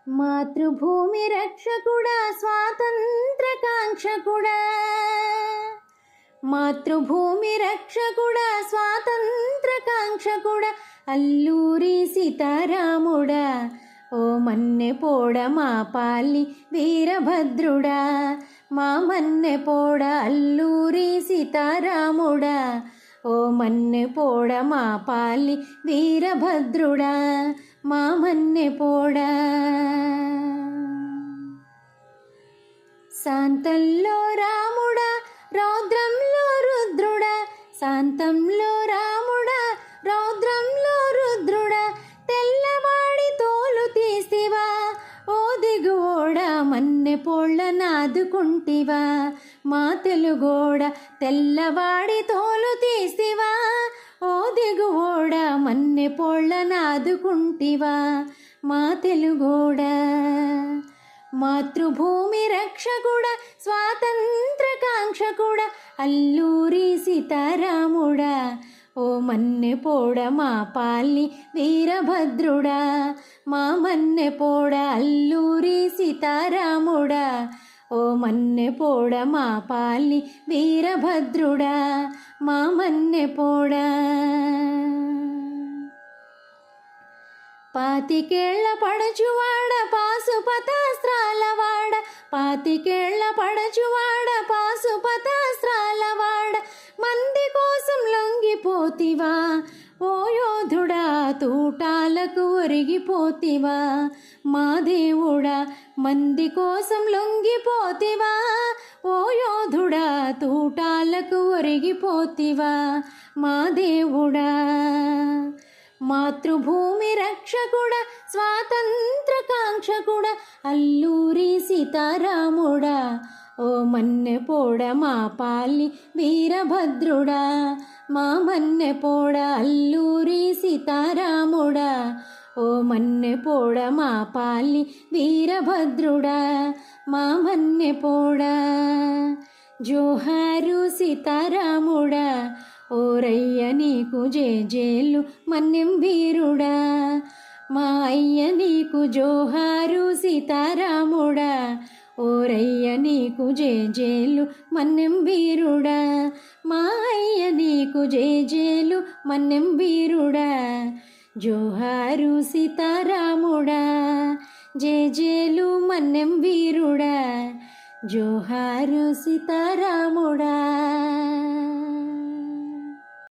మాతృభూమి రక్షకుడా స్వాతంత్ర కాంక్షకుడా, మాతృభూమి రక్షకుడా స్వాతంత్ర కాంక్షకుడా, అల్లూరి సీతారాముడా ఓ మన్నె పోడ మా పాలి వీరభద్రుడా, మా మన్నె పోడ అల్లూరి సీతారాముడా ఓ మన్నె పోడ మా పాలి వీరభద్రుడా, మా మన్నె పోడ. శాంతంలో రాముడా రౌద్రంలో రుద్రుడా, శాంతంలో రాముడా రౌద్రంలో రుద్రుడా, తెల్లవాడి తోలు తీసివా ఓ దిగువోడ మన్నె పోళ్ళ నాదుకుంటివా, మా తెలుగోడ తెల్లవాడి తోలు తీసివా ఓ దిగువోడ మన్నె పోళ్ళ నాదుకుంటివా, మా తెలుగోడ. మాతృభూమి రక్షకుడా స్వాతంత్ర కాంక్షకుడా, అల్లూరి సీతారాముడా ఓ మన్నె పోడ మా పాలి వీరభద్రుడా, మా మన్నె పోడ అల్లూరి సీతారాముడా ఓ మన్నె పోడ మా పాలి వీరభద్రుడా, మా మన్నె పోడ. పాతికేళ్ల పడచువాడ పాశుపతాస్త్రాలవాడ, పాతికేళ్ల పడచువాడ పాశుపతాస్త్రాలవాడ, మంది కోసం లొంగిపోతివా ఓ యోధుడా తూటాలకు ఒరిగిపోతివా, మా దేవుడా మంది కోసం లొంగిపోతివా ఓ యోధుడా తూటాలకు ఒరిగిపోతివా, మా దేవుడా. మాతృభూమి రక్షకుడా స్వాతంత్ర కాంక్షకుడా, అల్లూరి సీతారాముడా ఓ మన్నె పోడ మా పాలి వీరభద్రుడా, మా మన్నె పోడ అల్లూరి సీతారాముడా ఓ మన్నె పోడ మా పాలి వీరభద్రుడా, మా మన్నె పోడ. జోహారు సీతారాముడా ఓరయ్య నీకు జేజేలు మన్నెం వీరుడా, మా అయ్య నీకు జోహారు సీతారాముడా ఓరయ్య నీకు జేజేలు మన్నెం వీరుడా, మా అయ్య నీకు జేజేలు మన్నెం వీరుడా, జోహారు సీతారాముడా జేజేలు మన్నెం వీరుడా, జోహారు సీతారాముడా.